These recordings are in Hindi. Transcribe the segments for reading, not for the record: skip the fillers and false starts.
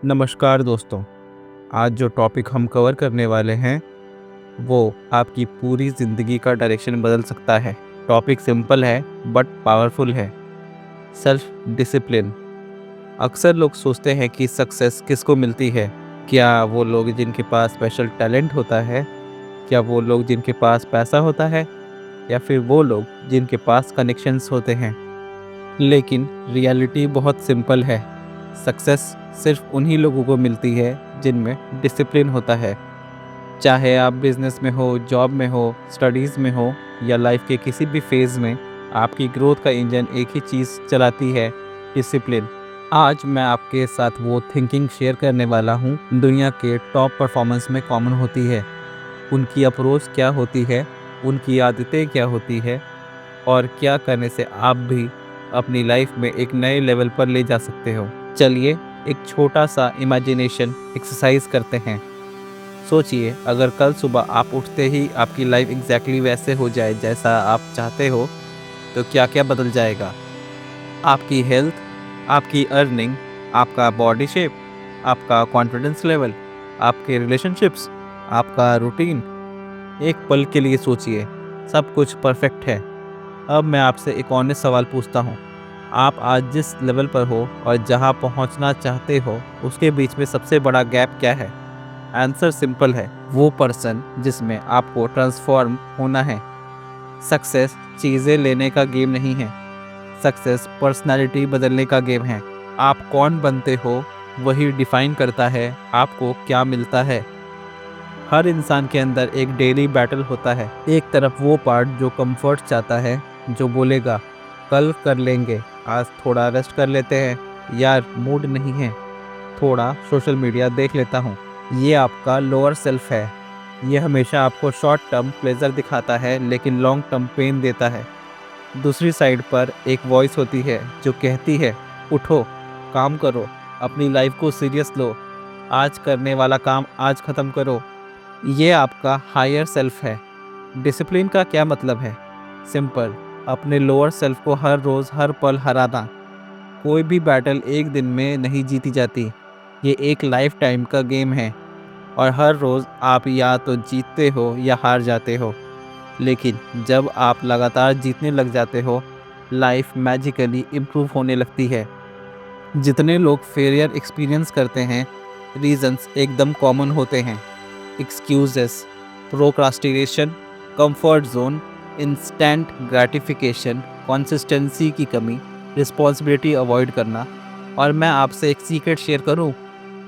नमस्कार दोस्तों। आज जो टॉपिक हम कवर करने वाले हैं वो आपकी पूरी ज़िंदगी का डायरेक्शन बदल सकता है। टॉपिक सिंपल है बट पावरफुल है। Self discipline. अक्सर लोग सोचते हैं कि सक्सेस किसको मिलती है। क्या वो लोग जिनके पास स्पेशल टैलेंट होता है, क्या वो लोग जिनके पास पैसा होता है, या फिर वो लोग जिनके पास कनेक्शंस होते हैं। लेकिन रियलिटी बहुत सिंपल है। सक्सेस सिर्फ उन्हीं लोगों को मिलती है जिनमें डिसिप्लिन होता है। चाहे आप बिजनेस में हो, जॉब में हो, स्टडीज़ में हो, या लाइफ के किसी भी फेज़ में, आपकी ग्रोथ का इंजन एक ही चीज़ चलाती है, डिसिप्लिन। आज मैं आपके साथ वो थिंकिंग शेयर करने वाला हूँ दुनिया के टॉप परफॉर्मेंस में कॉमन होती है। उनकी अप्रोच क्या होती है, उनकी आदतें क्या होती है, और क्या करने से आप भी अपनी लाइफ में एक नए लेवल पर ले जा सकते हो। चलिए एक छोटा सा इमेजिनेशन एक्सरसाइज करते हैं। सोचिए, अगर कल सुबह आप उठते ही आपकी लाइफ एग्जैक्टली वैसे हो जाए जैसा आप चाहते हो, तो क्या क्या बदल जाएगा? आपकी हेल्थ, आपकी अर्निंग, आपका बॉडी शेप, आपका कॉन्फिडेंस लेवल, आपके रिलेशनशिप्स, आपका रूटीन। एक पल के लिए सोचिए, सब कुछ परफेक्ट है। अब मैं आपसे एक ऑनेस्ट सवाल पूछता हूँ। आप आज जिस लेवल पर हो और जहाँ पहुँचना चाहते हो, उसके बीच में सबसे बड़ा गैप क्या है? आंसर सिंपल है, वो पर्सन जिसमें आपको ट्रांसफॉर्म होना है। सक्सेस चीज़ें लेने का गेम नहीं है। सक्सेस पर्सनालिटी बदलने का गेम है। आप कौन बनते हो वही डिफाइन करता है आपको क्या मिलता है। हर इंसान के अंदर एक डेली बैटल होता है। एक तरफ वो पार्ट जो कंफर्ट चाहता है, जो बोलेगा कल कर लेंगे, आज थोड़ा रेस्ट कर लेते हैं, यार मूड नहीं है, थोड़ा सोशल मीडिया देख लेता हूँ। ये आपका लोअर सेल्फ है। ये हमेशा आपको शॉर्ट टर्म प्लेजर दिखाता है लेकिन लॉन्ग टर्म पेन देता है। दूसरी साइड पर एक वॉइस होती है जो कहती है, उठो, काम करो, अपनी लाइफ को सीरियस लो, आज करने वाला काम आज ख़त्म करो। ये आपका हायर सेल्फ है। डिसिप्लिन का क्या मतलब है? सिंपल, अपने लोअर सेल्फ को हर रोज़ हर पल हराना। कोई भी बैटल एक दिन में नहीं जीती जाती। ये एक लाइफ टाइम का गेम है, और हर रोज़ आप या तो जीतते हो या हार जाते हो। लेकिन जब आप लगातार जीतने लग जाते हो, लाइफ मैजिकली इम्प्रूव होने लगती है। जितने लोग फेलियर एक्सपीरियंस करते हैं, रीजंस एकदम कॉमन होते हैं। Excuses, procrastination, comfort zone, instant gratification, consistency की कमी, रिस्पॉन्सिबिलिटी अवॉइड करना। और मैं आपसे एक सीक्रेट शेयर करूं,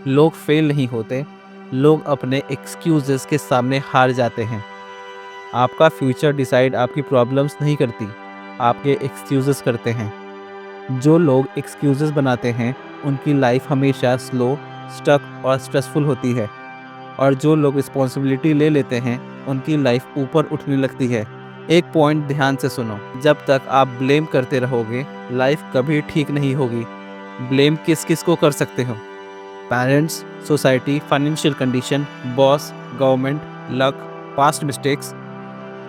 लोग फेल नहीं होते, लोग अपने एक्सक्यूजेस के सामने हार जाते हैं। आपका फ्यूचर डिसाइड आपकी प्रॉब्लम्स नहीं करती, आपके एक्सक्यूजेस करते हैं। जो लोग एक्सक्यूजेस बनाते हैं उनकी लाइफ हमेशा स्लो, स्टक और स्ट्रेसफुल होती है, और जो लोग रिस्पॉन्सिबिलिटी ले लेते हैं उनकी लाइफ ऊपर उठने लगती है। एक पॉइंट ध्यान से सुनो, जब तक आप ब्लेम करते रहोगे, लाइफ कभी ठीक नहीं होगी। ब्लेम किस किस को कर सकते हो? Parents, society, financial condition, boss, government, luck, past mistakes.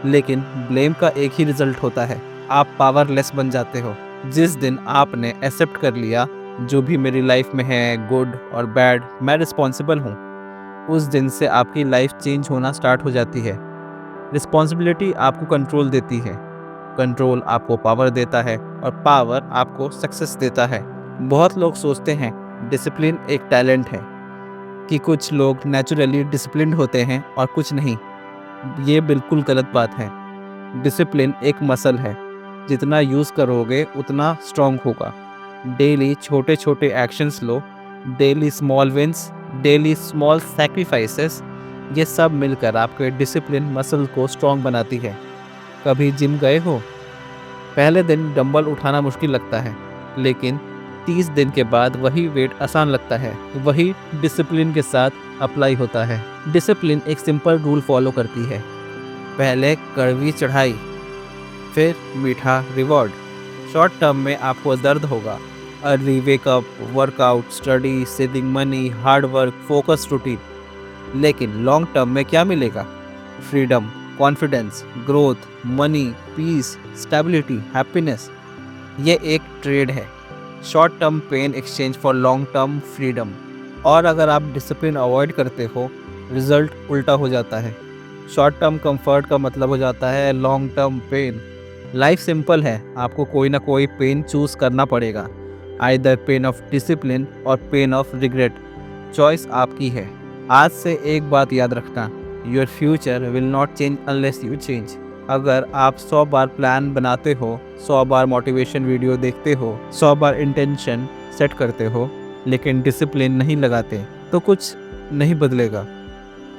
लेकिन ब्लेम का एक ही रिजल्ट होता है, आप पावरलेस बन जाते हो। जिस दिन आपने एक्सेप्ट कर लिया, जो भी मेरी लाइफ में है, गुड और बैड, मैं रिस्पॉन्सिबल हूँ, उस दिन से आपकी लाइफ चेंज होना स्टार्ट हो जाती है। रिस्पॉन्सिबिलिटी आपको कंट्रोल देती है, कंट्रोल आपको पावर देता है, और पावर आपको सक्सेस देता है। बहुत लोग सोचते हैं डिसिप्लिन एक टैलेंट है, कि कुछ लोग नेचुरली डिसिप्लिन्ड होते हैं और कुछ नहीं। ये बिल्कुल गलत बात है। डिसिप्लिन एक मसल है, जितना यूज़ करोगे उतना स्ट्रॉन्ग होगा। डेली छोटे छोटे एक्शंस लो, daily small wins, daily small sacrifices, ये सब मिलकर आपके डिसिप्लिन मसल को स्ट्रॉन्ग बनाती है। कभी जिम गए हो? पहले दिन डंबल उठाना मुश्किल लगता है, लेकिन 30 दिन के बाद वही वेट आसान लगता है। वही डिसिप्लिन के साथ अप्लाई होता है। डिसिप्लिन एक सिंपल रूल फॉलो करती है। पहले कड़वी चढ़ाई, फिर मीठा रिवॉर्ड। शॉर्ट टर्म में आपको दर्द होगा, early wake up, workout, study, saving money, hard work, focus routine. लेकिन लॉन्ग टर्म में क्या मिलेगा? Freedom, confidence, growth, money, peace, stability, happiness. ये एक ट्रेड है। Short term pain exchange for long term freedom. और अगर आप डिसिप्लिन अवॉइड करते हो, रिजल्ट उल्टा हो जाता है। शॉर्ट टर्म कंफर्ट का मतलब हो जाता है long term pain. Life simple है, आपको कोई ना कोई पेन चूज करना पड़ेगा, आइदर पेन ऑफ डिसिप्लिन और पेन ऑफ रिग्रेट। चॉइस आपकी है। आज से एक बात याद रखना, your future will not change unless you change. अगर आप 100 बार प्लान बनाते हो, 100 बार मोटिवेशन वीडियो देखते हो, 100 बार इंटेंशन सेट करते हो, लेकिन डिसिप्लिन नहीं लगाते, तो कुछ नहीं बदलेगा।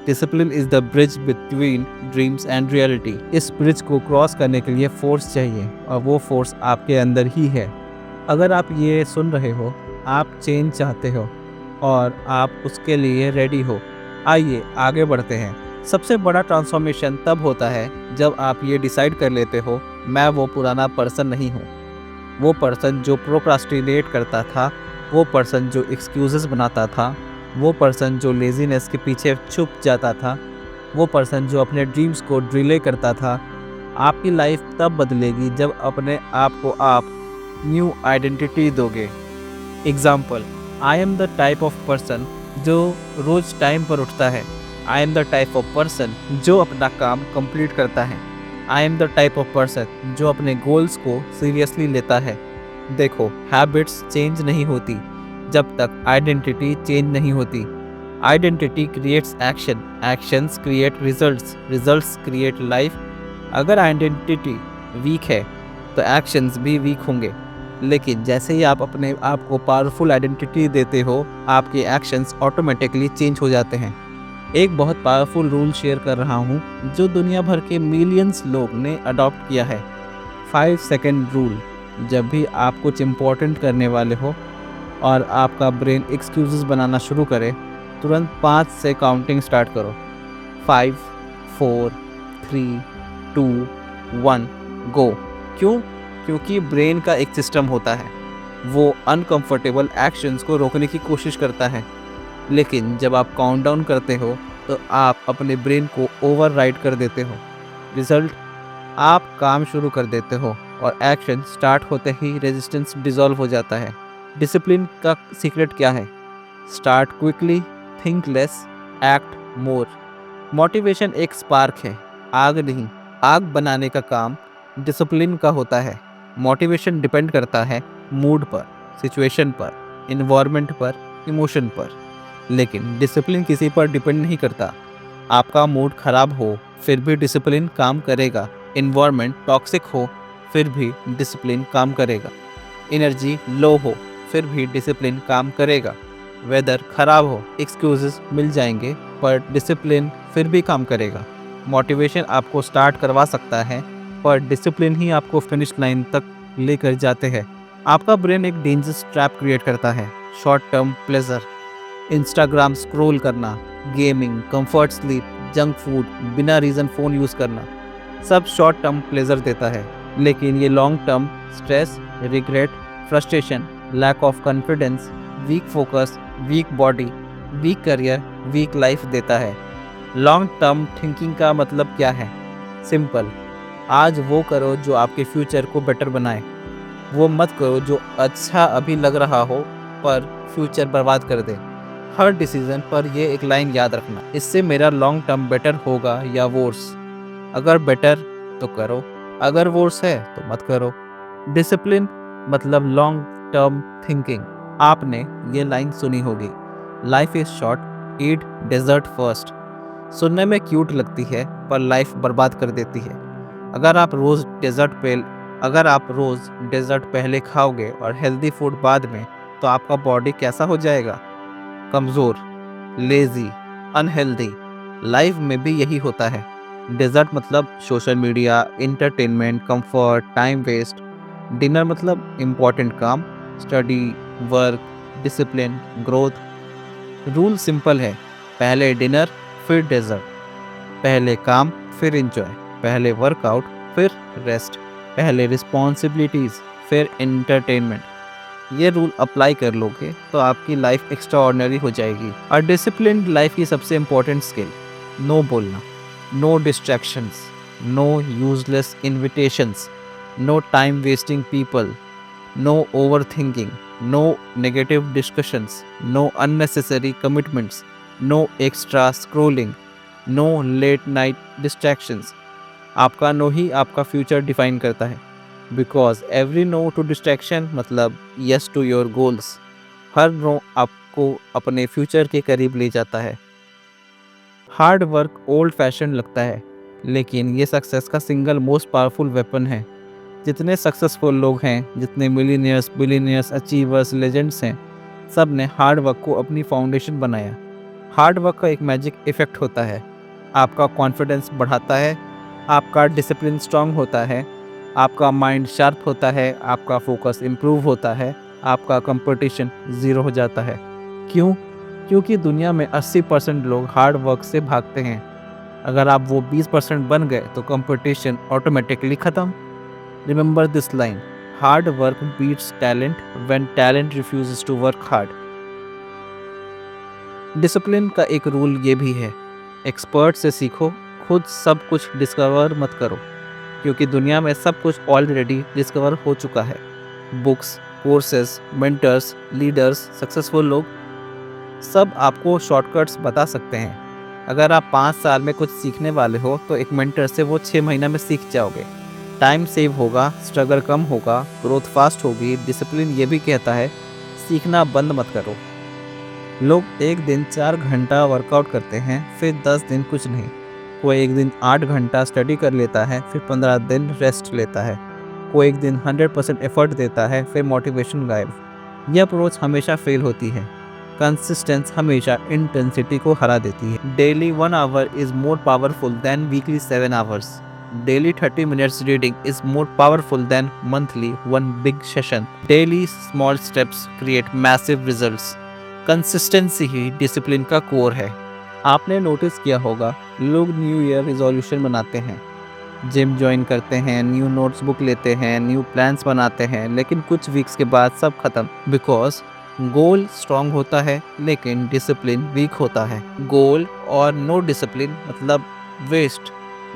Discipline is the bridge between dreams and reality. इस ब्रिज को क्रॉस करने के लिए फोर्स चाहिए, और वो फोर्स आपके अंदर ही है। अगर आप ये सुन रहे हो, आप चेंज चाहते हो और आप उसके लिए रेडी हो, आइए आगे बढ़ते हैं। सबसे बड़ा ट्रांसफॉर्मेशन तब होता है जब आप ये डिसाइड कर लेते हो, मैं वो पुराना पर्सन नहीं हूँ। वो पर्सन जो प्रोक्रास्टिनेट करता था, वो पर्सन जो एक्सक्यूजेस बनाता था, वो पर्सन जो लेजीनेस के पीछे छुप जाता था, वो पर्सन जो अपने ड्रीम्स को डिले करता था। आपकी लाइफ तब बदलेगी जब अपने आप को आप न्यू आइडेंटिटी दोगे। Example, I am the type of person जो रोज टाइम पर उठता है। I am the type of person जो अपना काम कंप्लीट करता है। I am the type of person जो अपने गोल्स को सीरियसली लेता है। देखो, हैबिट्स चेंज नहीं होती जब तक आइडेंटिटी चेंज नहीं होती। Identity creates action, actions create results, results create life. अगर आइडेंटिटी वीक है तो एक्शंस भी वीक होंगे, लेकिन जैसे ही आप अपने आप को पावरफुल आइडेंटिटी देते हो, आपके एक्शंस ऑटोमेटिकली चेंज हो जाते हैं। एक बहुत पावरफुल रूल शेयर कर रहा हूँ जो दुनिया भर के मिलियंस लोग ने अडॉप्ट किया है। 5 सेकेंड रूल। जब भी आप कुछ इम्पोर्टेंट करने वाले हो और आपका ब्रेन एक्सक्यूजेस बनाना शुरू करे, तुरंत 5 से काउंटिंग स्टार्ट करो। 5, 4, 3, 2, 1, गो। क्यों? क्योंकि ब्रेन का एक सिस्टम होता है, वो अनकंफर्टेबल एक्शंस को रोकने की कोशिश करता है। लेकिन जब आप काउंटडाउन करते हो तो आप अपने ब्रेन को ओवरराइड कर देते हो। रिजल्ट, आप काम शुरू कर देते हो और एक्शन स्टार्ट होते ही रेजिस्टेंस डिसॉल्व हो जाता है। डिसिप्लिन का सीक्रेट क्या है? Start quickly, think less, act मोर। मोटिवेशन एक स्पार्क है, आग नहीं। आग बनाने का काम डिसिप्लिन का होता है। मोटिवेशन डिपेंड करता है मूड पर, सिचुएशन पर, इन्वायरमेंट पर, इमोशन पर, लेकिन डिसिप्लिन किसी पर डिपेंड नहीं करता। आपका मूड खराब हो फिर भी डिसिप्लिन काम करेगा। इन्वायरमेंट टॉक्सिक हो फिर भी डिसिप्लिन काम करेगा। एनर्जी लो हो फिर भी डिसिप्लिन काम करेगा। वेदर खराब हो, एक्सक्यूजेस मिल जाएंगे, पर डिसिप्लिन फिर भी काम करेगा। मोटिवेशन आपको स्टार्ट करवा सकता है, पर डिसिप्लिन ही आपको फिनिश लाइन तक लेकर जाते हैं। आपका ब्रेन एक डेंजरस ट्रैप क्रिएट करता है। Short term pleasure, Instagram scroll करना, gaming, comfort sleep, junk food, बिना रीज़न फ़ोन यूज़ करना, सब शॉर्ट टर्म प्लेजर देता है, लेकिन ये long term stress, regret, frustration, lack of confidence, weak focus, weak body, weak career, weak life देता है। लॉन्ग टर्म थिंकिंग का मतलब क्या है? सिंपल, आज वो करो जो आपके फ्यूचर को बेटर बनाए। वो मत करो जो अच्छा अभी लग रहा हो पर फ्यूचर बर्बाद कर दे। हर डिसीजन पर ये एक लाइन याद रखना, इससे मेरा लॉन्ग टर्म बेटर होगा या वोर्स। अगर बेटर तो करो, अगर वोर्स है तो मत करो। डिसिप्लिन मतलब लॉन्ग टर्म थिंकिंग। आपने ये लाइन सुनी होगी, life is short, eat dessert first. सुनने में क्यूट लगती है पर लाइफ बर्बाद कर देती है। अगर आप रोज़ डेजर्ट पहले खाओगे और हेल्दी फूड बाद में, तो आपका बॉडी कैसा हो जाएगा? कमज़ोर, लेज़ी, अनहेल्दी। लाइफ में भी यही होता है। डेजर्ट मतलब social media, entertainment, comfort, time waste. Dinner मतलब इम्पॉर्टेंट काम, study, work, discipline, growth. Rule simple है, पहले डिनर फिर डेजर्ट, पहले काम फिर एंजॉय, पहले वर्कआउट फिर रेस्ट, पहले रिस्पॉन्सिबिलिटीज़ फिर एंटरटेनमेंट। ये रूल अप्लाई कर लोगे तो आपकी लाइफ एक्स्ट्राऑर्डिनरी हो जाएगी। और डिसिप्लिन लाइफ की सबसे इम्पोर्टेंट स्किल, नो बोलना, no distractions, no useless invitations, no time wasting people, no overthinking, no negative discussions, no unnecessary commitments, no extra scrolling, no late night distractions. आपका नो ही आपका फ्यूचर डिफाइन करता है, because every no to distraction मतलब यस टू योर गोल्स। हर नो आपको अपने फ्यूचर के करीब ले जाता है। हार्ड वर्क ओल्ड फैशन लगता है, लेकिन ये सक्सेस का सिंगल मोस्ट पावरफुल वेपन है। जितने सक्सेसफुल लोग हैं, जितने मिलीनियर्स, बिलीनियर्स, अचीवर्स, लेजेंड्स हैं, सब ने हार्ड वर्क को अपनी फाउंडेशन बनाया। हार्ड वर्क का एक मैजिक इफेक्ट होता है, आपका कॉन्फिडेंस बढ़ाता है, आपका डिसिप्लिन स्ट्रांग होता है, आपका माइंड शार्प होता है, आपका फोकस इम्प्रूव होता है, आपका कंपटीशन ज़ीरो हो जाता है। क्यों? क्योंकि दुनिया में 80% लोग हार्ड वर्क से भागते हैं। अगर आप वो 20% बन गए तो कंपटीशन ऑटोमेटिकली ख़त्म। Remember this line, hard work beats talent when talent refuses to work hard. Discipline का एक रूल ये भी है, एक्सपर्ट से सीखो, खुद सब कुछ डिस्कवर मत करो, क्योंकि दुनिया में सब कुछ ऑलरेडी डिस्कवर हो चुका है। Books, courses, mentors, leaders, successful लोग सब आपको शॉर्टकट्स बता सकते हैं। अगर आप 5 साल में कुछ सीखने वाले हो तो एक मेंटर से वो 6 महीना में सीख जाओगे। टाइम सेव होगा, स्ट्रगल कम होगा, ग्रोथ फास्ट होगी। डिसिप्लिन ये भी कहता है सीखना बंद मत करो। लोग एक दिन 4 घंटा वर्कआउट करते हैं, फिर 10 दिन कुछ नहीं। कोई एक दिन 8 घंटा स्टडी कर लेता है, फिर 15 दिन रेस्ट लेता है। कोई एक दिन 100% एफर्ट देता है, फिर मोटिवेशन गायब। यह अप्रोच हमेशा फेल होती है। कंसिस्टेंस हमेशा इंटेंसिटी को हरा देती है। Daily 1 our is more powerful than weekly 7 hours. Daily 30 minutes reading is more powerful than monthly 1 big session. Daily small steps create massive results. Consistency he discipline का कोर है। आपने नोटिस किया होगा, लोग न्यू ईयर रिजोल्यूशन बनाते हैं, जिम ज्वाइन करते हैं, न्यू नोट्स बुक लेते हैं, न्यू प्लान्स बनाते हैं, लेकिन कुछ वीक्स के बाद सब खत्म। बिकॉज गोल स्ट्रांग होता है लेकिन डिसिप्लिन वीक होता है। गोल और नो डिसिप्लिन मतलब वेस्ट।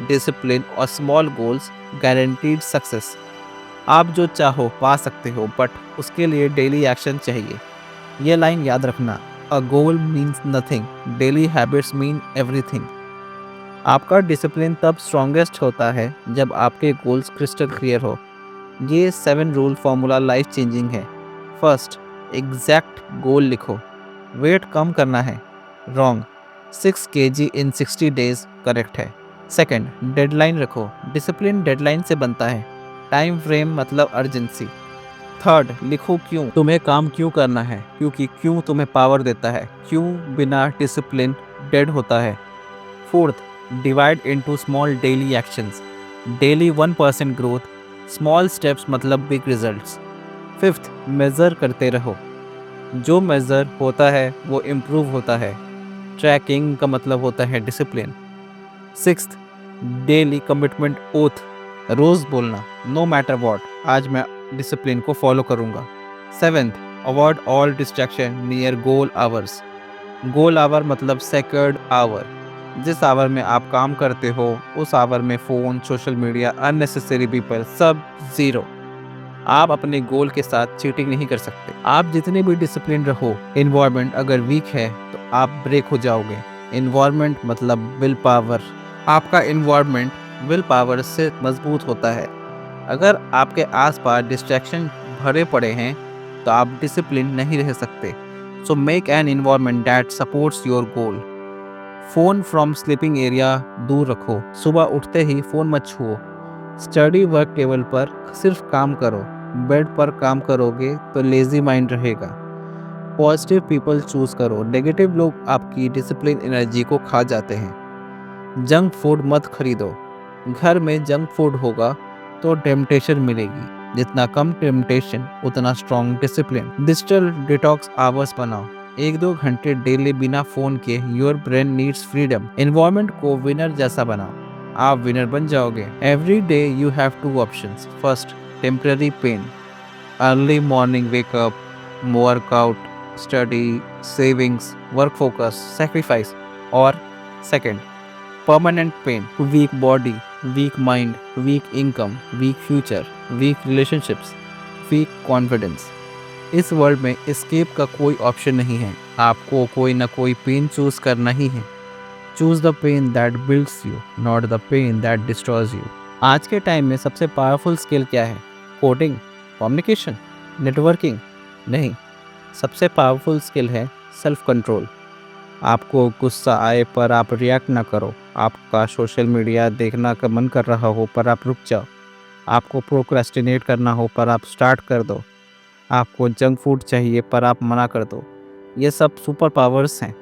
डिसिप्लिन और स्मॉल गोल्स गारंटीड सक्सेस। आप जो चाहो पा सकते हो, बट उसके लिए डेली एक्शन चाहिए। ये लाइन याद रखना, a goal means nothing, daily habits mean everything. आपका डिसिप्लिन तब स्ट्रॉन्गेस्ट होता है जब आपके गोल्स क्रिस्टल क्लियर हो। ये 7 रूल फॉर्मूला लाइफ चेंजिंग है। फर्स्ट, एग्जैक्ट गोल लिखो। वेट कम करना है, रॉन्ग। 6 kg इन 60 डेज करेक्ट है। सेकंड, डेडलाइन रखो। डिसिप्लिन डेडलाइन से बनता है, टाइम फ्रेम मतलब अर्जेंसी। थर्ड, लिखो क्यों, तुम्हें काम क्यों करना है, क्योंकि क्यों तुम्हें पावर देता है। क्यों बिना डिसिप्लिन डेड होता है। Fourth, divide into small daily actions. Daily 1% growth, small steps मतलब बिग रिजल्ट्स। फिफ्थ, मेज़र करते रहो, जो मेज़र होता है वो इम्प्रूव होता है। ट्रैकिंग का मतलब होता है discipline. Sixth, daily commitment oath, रोज़ बोलना नो मैटर वॉट, आज मैं डिसिप्लिन को फॉलो करूँगा। Seventh, avoid all distraction near goal hours. Goal hour मतलब सेक्रेड आवर। जिस आवर में आप काम करते हो उस आवर में phone, social media, unnecessary people सब ज़ीरो। आप अपने गोल के साथ चीटिंग नहीं कर सकते। आप जितने भी डिसिप्लिन रहो, इन्वायरमेंट अगर वीक है तो आप ब्रेक हो जाओगे। इन्वायरमेंट मतलब विल पावर। आपका इन्वायरमेंट विल पावर से मजबूत होता है। अगर आपके आसपास डिस्ट्रैक्शन भरे पड़े हैं तो आप डिसिप्लिन नहीं रह सकते। So make an environment that supports your goal. Phone from sleeping area दूर रखो। सुबह उठते ही फ़ोन मत छुओ। स्टडी वर्क टेबल पर सिर्फ काम करो। बेड पर काम करोगे तो लेजी माइंड रहेगा। पॉजिटिव पीपल चूज करो। नेगेटिव लोग आपकी डिसिप्लिन एनर्जी को खा जाते हैं। जंक फूड मत खरीदो। घर में जंक फूड होगा तो टेम्पटेशन मिलेगी। जितना कम टेम्पटेशन उतना strong discipline. Digital detox hours बनाओ। 1-2 घंटे डेली बिना फोन के। Your brain needs freedom. Environment को विनर जैसा बनाओ, आप विनर बन जाओगे। Every day you have 2 options. First, temporary pain, early morning wake up, workout, study, savings, work focus, sacrifice. और second, permanent pain, weak body, weak mind, weak income, weak future, weak relationships. Fake confidence. इस वर्ल्ड में एस्केप का कोई ऑप्शन नहीं है, आपको कोई ना कोई पेन चूज करना ही है। Choose the pain that builds you, not the pain that destroys you. आज के टाइम में सबसे पावरफुल स्किल क्या है? Coding, communication, networking? नहीं, सबसे पावरफुल स्किल है सेल्फ कंट्रोल। आपको गुस्सा आए पर आप रिएक्ट ना करो, आपका सोशल मीडिया देखना का मन कर रहा हो पर आप रुक जाओ, आपको प्रोक्रेस्टिनेट करना हो पर आप स्टार्ट कर दो, आपको जंक फूड चाहिए पर आप मना कर दो। ये सब सुपर पावर्स हैं।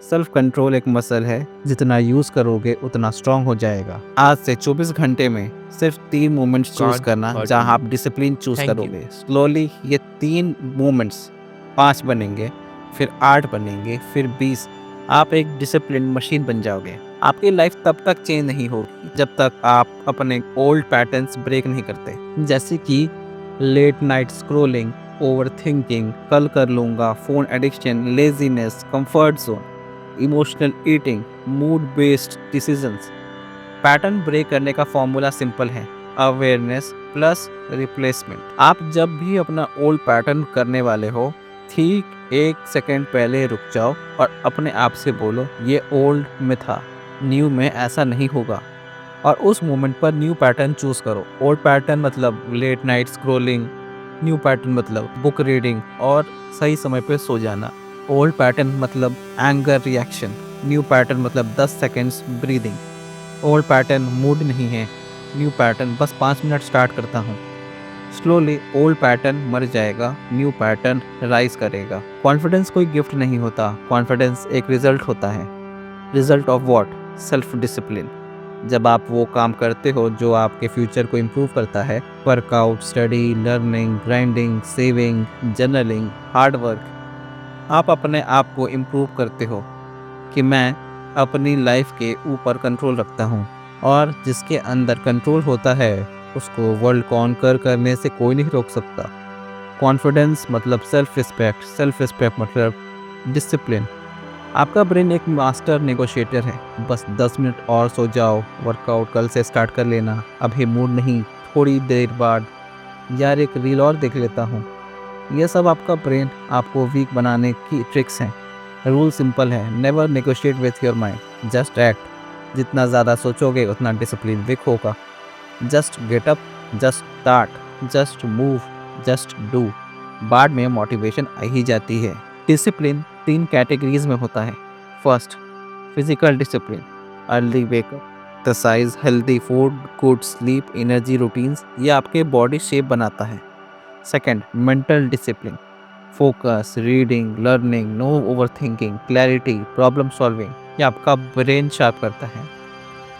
सेल्फ कंट्रोल एक मसल है, जितना यूज़ करोगे उतना स्ट्रांग हो जाएगा। आज से 24 घंटे में सिर्फ 3 मोमेंट्स चूज करना जहां आप डिसिप्लिन चूज करोगे। स्लोली ये 3 मोमेंट्स 5 बनेंगे, फिर 8 बनेंगे, फिर 20। आप एक डिसिप्लिन मशीन बन जाओगे। आपकी लाइफ तब तक चेंज नहीं होगी जब तक आप अपने ओल्ड पैटर्न्स ब्रेक नहीं करते, जैसे कि late night scrolling, over thinking, कल कर लूँगा, phone addiction, laziness, comfort zone, emotional eating, mood based decisions. Pattern break करने का फॉर्मूला सिंपल है, अवेयरनेस प्लस रिप्लेसमेंट। आप जब भी अपना ओल्ड पैटर्न करने वाले हो, ठीक 1 सेकेंड पहले रुक जाओ और अपने आप से बोलो, ये ओल्ड में था, न्यू में ऐसा नहीं होगा। और उस मोमेंट पर न्यू पैटर्न चूज करो। ओल्ड पैटर्न मतलब late night scrolling, new pattern मतलब बुक रीडिंग और सही समय पे सो जाना। ओल्ड पैटर्न मतलब एंगर रिएक्शन, न्यू पैटर्न मतलब 10 seconds breathing. Old pattern mood नहीं है, न्यू पैटर्न बस 5 मिनट स्टार्ट करता हूँ। स्लोली ओल्ड पैटर्न मर जाएगा, न्यू पैटर्न राइज करेगा। कॉन्फिडेंस कोई गिफ्ट नहीं होता, कॉन्फिडेंस एक रिजल्ट होता है। Result of what? Self discipline. जब आप वो काम करते हो जो आपके फ्यूचर को इम्प्रूव करता है, workout, study, learning, grinding, saving, journaling, hard work, आप अपने आप को इम्प्रूव करते हो कि मैं अपनी लाइफ के ऊपर कंट्रोल रखता हूँ, और जिसके अंदर कंट्रोल होता है उसको वर्ल्ड कॉन्कर करने से कोई नहीं रोक सकता। कॉन्फिडेंस मतलब सेल्फ रिस्पेक्ट, सेल्फ रिस्पेक्ट मतलब डिसिप्लिन। आपका ब्रेन एक मास्टर नेगोशिएटर है, बस 10 मिनट और सो जाओ, वर्कआउट कल से स्टार्ट कर लेना, अभी मूड नहीं, थोड़ी देर बाद, यार एक रील और देख लेता हूँ। यह सब आपका ब्रेन आपको वीक बनाने की ट्रिक्स हैं। रूल सिंपल है, never negotiate with your mind, just act. जितना ज़्यादा सोचोगे उतना डिसिप्लिन वीक होगा। Just get up, just start, just move, just do. बाद में मोटिवेशन आ ही जाती है। डिसिप्लिन 3 कैटेगरीज में होता है। First, physical discipline, early wakeup, exercise, healthy food, good sleep, energy routines, ये आपके बॉडी शेप बनाता है। Second, mental discipline, focus, reading, learning, no overthinking, clarity, problem solving, ये आपका ब्रेन शार्प करता है।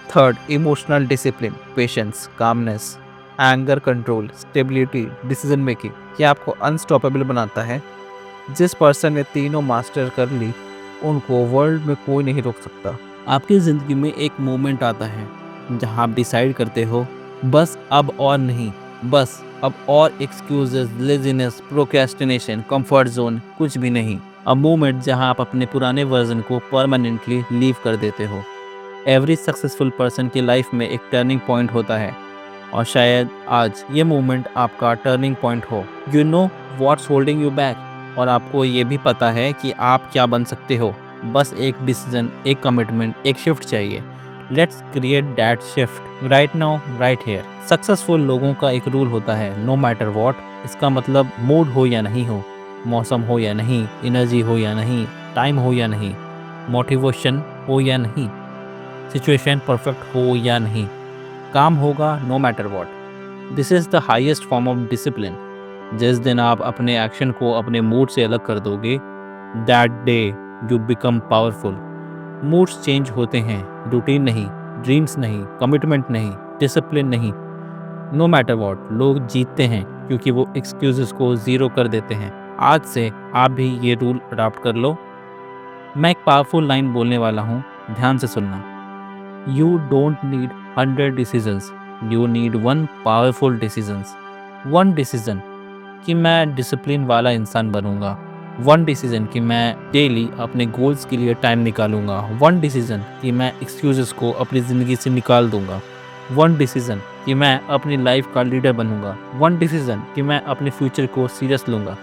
Third, emotional discipline, patience, calmness, anger control, stability, decision making, ये आपको अनस्टॉपेबल बनाता है। जिस पर्सन ने तीनों मास्टर कर ली, उनको वर्ल्ड में कोई नहीं रोक सकता। आपकी ज़िंदगी में एक मोमेंट आता है जहां आप डिसाइड करते हो, बस अब और नहीं, बस अब और excuses, laziness, procrastination, comfort zone कुछ भी नहीं। अ मोमेंट जहां आप अपने पुराने वर्जन को परमानेंटली लीव कर देते हो। एवरी सक्सेसफुल पर्सन की लाइफ में एक टर्निंग पॉइंट होता है, और शायद आज ये मोमेंट आपका टर्निंग पॉइंट हो। You know what's holding you back, और आपको ये भी पता है कि आप क्या बन सकते हो। बस एक डिसीजन, एक कमिटमेंट, एक शिफ्ट चाहिए। Let's create that shift right now, right here. Successful लोगों का एक रूल होता है, नो मैटर व्हाट। इसका मतलब मूड हो या नहीं हो, मौसम हो या नहीं, एनर्जी हो या नहीं, टाइम हो या नहीं, मोटिवेशन हो या नहीं, सिचुएशन परफेक्ट हो या नहीं, काम होगा no matter what. This is the highest form of discipline. जिस दिन आप अपने एक्शन को अपने मूड से अलग कर दोगे, that day you become powerful. Moods change होते हैं, रूटीन नहीं, ड्रीम्स नहीं, कमिटमेंट नहीं, डिसिप्लिन नहीं, नो मैटर व्हाट। लोग जीतते हैं क्योंकि वो एक्सक्यूजेस को ज़ीरो कर देते हैं। आज से आप भी ये रूल अडॉप्ट कर लो। मैं एक पावरफुल लाइन बोलने वाला हूँ, ध्यान से सुनना। You don't need 100 decisions, you need 1 powerful decisions. 1 decision कि मैं डिसिप्लिन वाला इंसान बनूंगा। 1 डिसीजन कि मैं डेली अपने गोल्स के लिए टाइम निकालूंगा। 1 डिसीजन कि मैं एक्सक्यूजेस को अपनी ज़िंदगी से निकाल दूंगा। 1 डिसीजन कि मैं अपनी लाइफ का लीडर बनूंगा। वन डिसीजन कि मैं अपने फ्यूचर को सीरियस लूँगा।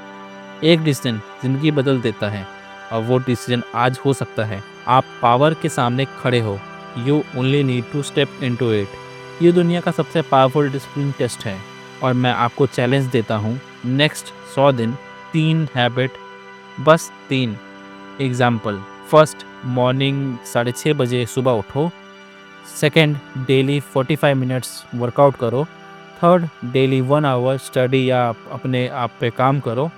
एक डिसीजन ज़िंदगी बदल देता है और वो डिसीजन आज हो सकता है। आप पावर के सामने खड़े हो। You only need to step into it. ये दुनिया का सबसे पावरफुल डिसिप्लिन टेस्ट है और मैं आपको चैलेंज देता हूँ, नेक्स्ट 100 दिन 3 हैबिट, बस 3। एग्जाम्पल, फर्स्ट, मॉर्निंग 6:30 बजे सुबह उठो। सेकेंड, डेली 45 मिनट्स वर्कआउट करो। थर्ड, डेली 1 आवर स्टडी या अपने आप पे काम करो।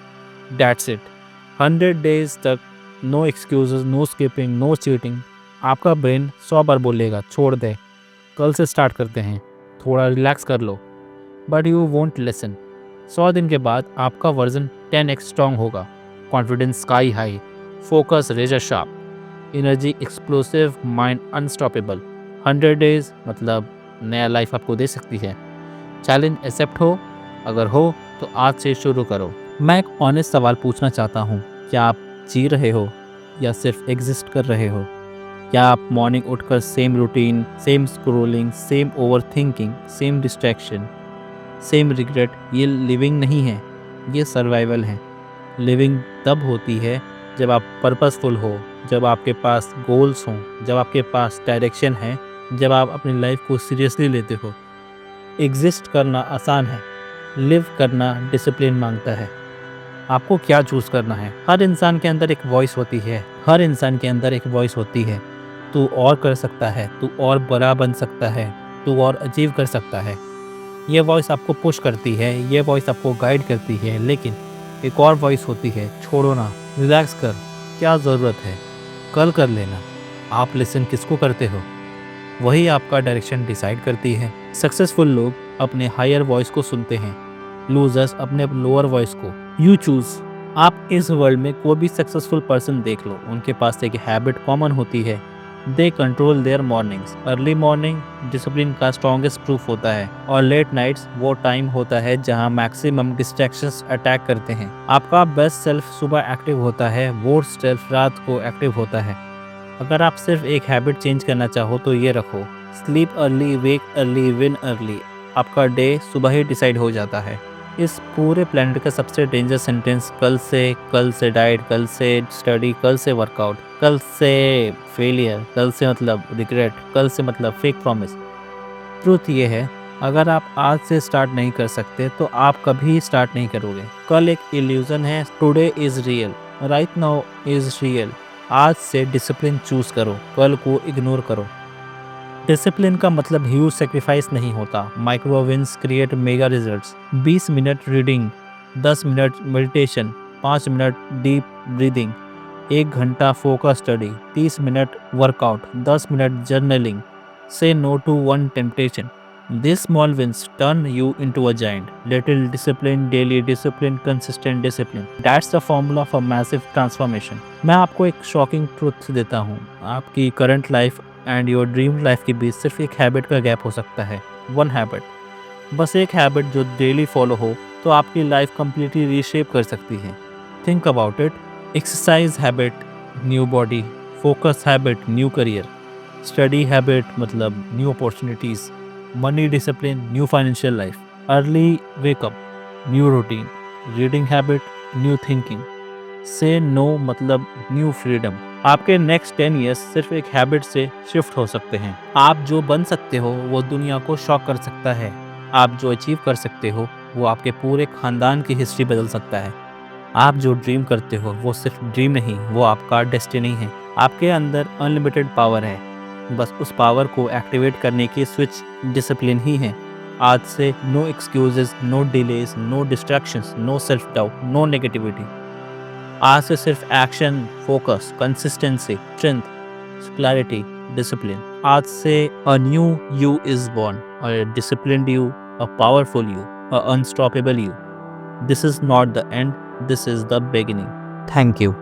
That's it. 100 डेज तक no excuses, no skipping, no cheating. आपका ब्रेन 100 बार बोलेगा छोड़ दे, कल से स्टार्ट करते हैं, थोड़ा रिलैक्स कर लो, बट यू वोंट लिसन। 100 दिन के बाद आपका वर्जन 10x स्ट्रॉन्ग होगा। Confidence sky high, focus razor sharp, energy explosive, mind unstoppable. 100 days मतलब नया लाइफ आपको दे सकती है। चैलेंज एक्सेप्ट हो? अगर हो तो आज से शुरू करो। मैं एक ऑनेस्ट सवाल पूछना चाहता हूँ, क्या आप जी रहे हो या सिर्फ एग्जिस्ट कर रहे हो? क्या आप मॉर्निंग उठकर same routine, same scrolling, same over thinking, same distraction, same regret? ये लिविंग नहीं है, ये सर्वाइवल है। लिविंग तब होती है जब आप पर्पसफुल हो, जब आपके पास गोल्स हों, जब आपके पास डायरेक्शन है, जब आप अपनी लाइफ को सीरियसली लेते हो। एग्जिस्ट करना आसान है, लिव करना डिसिप्लिन मांगता है। आपको क्या चूज़ करना है? हर इंसान के अंदर एक वॉइस होती है, हर इंसान के अंदर एक वॉइस होती है। तू और कर सकता है, तू और बड़ा बन सकता है, तू और अचीव कर सकता है। ये वॉइस आपको पुश करती है, ये वॉइस आपको गाइड करती है, लेकिन एक और वॉइस होती है, छोड़ो ना, रिलैक्स कर, क्या ज़रूरत है, कल कर लेना। आप लिसन किसको करते हो? वही आपका डायरेक्शन डिसाइड करती है। सक्सेसफुल लोग अपने हायर वॉइस को सुनते हैं, लूजर्स अपने लोअर वॉइस को। You choose. आप इस वर्ल्ड में कोई भी सक्सेसफुल पर्सन देख लो, उनके पास एक हैबिट कॉमन होती है, they control their mornings. Early morning discipline का स्ट्रॉन्गेस्ट प्रूफ होता है, और लेट नाइट्स वो टाइम होता है जहां मैक्सिमम डिस्ट्रैक्शंस अटैक करते हैं। आपका बेस्ट सेल्फ सुबह एक्टिव होता है, वर्स्ट सेल्फ रात को एक्टिव होता है। अगर आप सिर्फ एक हैबिट चेंज करना चाहो तो ये रखो, स्लीप अर्ली, वेक अर्ली, विन अर्ली। आपका डे सुबह ही डिसाइड हो जाता है। इस पूरे प्लेनेट का सबसे डेंजर सेंटेंस कल से डाइट, कल से स्टडी, कल से वर्कआउट, कल से फेलियर, कल से मतलब रिग्रेट, कल से मतलब फेक प्रॉमिस। ट्रूथ ये है, अगर आप आज से स्टार्ट नहीं कर सकते तो आप कभी स्टार्ट नहीं करोगे। कल एक इल्यूजन है, today is real, right now is real. आज से डिसिप्लिन चूज करो, कल को इग्नोर करो। डिसिप्लिन का मतलब ह्यूज सेक्रीफाइस नहीं होता। Micro wins create mega results. 20 minute reading, 10 minute meditation, 5 minute deep breathing, 1 घंटा focus study, 30 minute workout, 10 minute journaling. Say no to one temptation. These small wins turn you into a giant. Little discipline, daily discipline, consistent discipline. That's the formula for massive transformation. मैं आपको एक शॉकिंग ट्रूथ देता हूँ, आपकी current life and your dream life के बीच सिर्फ एक हैबिट का गैप हो सकता है। वन हैबिट, बस एक हैबिट जो डेली फॉलो हो तो आपकी लाइफ कंप्लीटली रीशेप कर सकती है। Think about it. Exercise habit, new body. Focus habit, new career. Study habit मतलब new opportunities. Money discipline, new financial life. Early wake up, new routine. Reading habit, new thinking. Say no मतलब न्यू फ्रीडम। आपके नेक्स्ट 10 ईयर्स सिर्फ एक हैबिट से शिफ्ट हो सकते हैं। आप जो बन सकते हो वो दुनिया को शॉक कर सकता है। आप जो अचीव कर सकते हो वो आपके पूरे खानदान की हिस्ट्री बदल सकता है। आप जो ड्रीम करते हो वो सिर्फ ड्रीम नहीं, वो आपका डेस्टिनी है। आपके अंदर अनलिमिटेड पावर है, बस उस पावर को एक्टिवेट करने की स्विच डिसिप्लिन ही है। आज से no excuses, no delays, no distractions, no self doubt, no negativity. आज से सिर्फ action, focus, consistency, strength, clarity, discipline. आज से a new you is born, a disciplined you, a powerful you, a unstoppable you. This is not the end, this is the beginning. Thank you.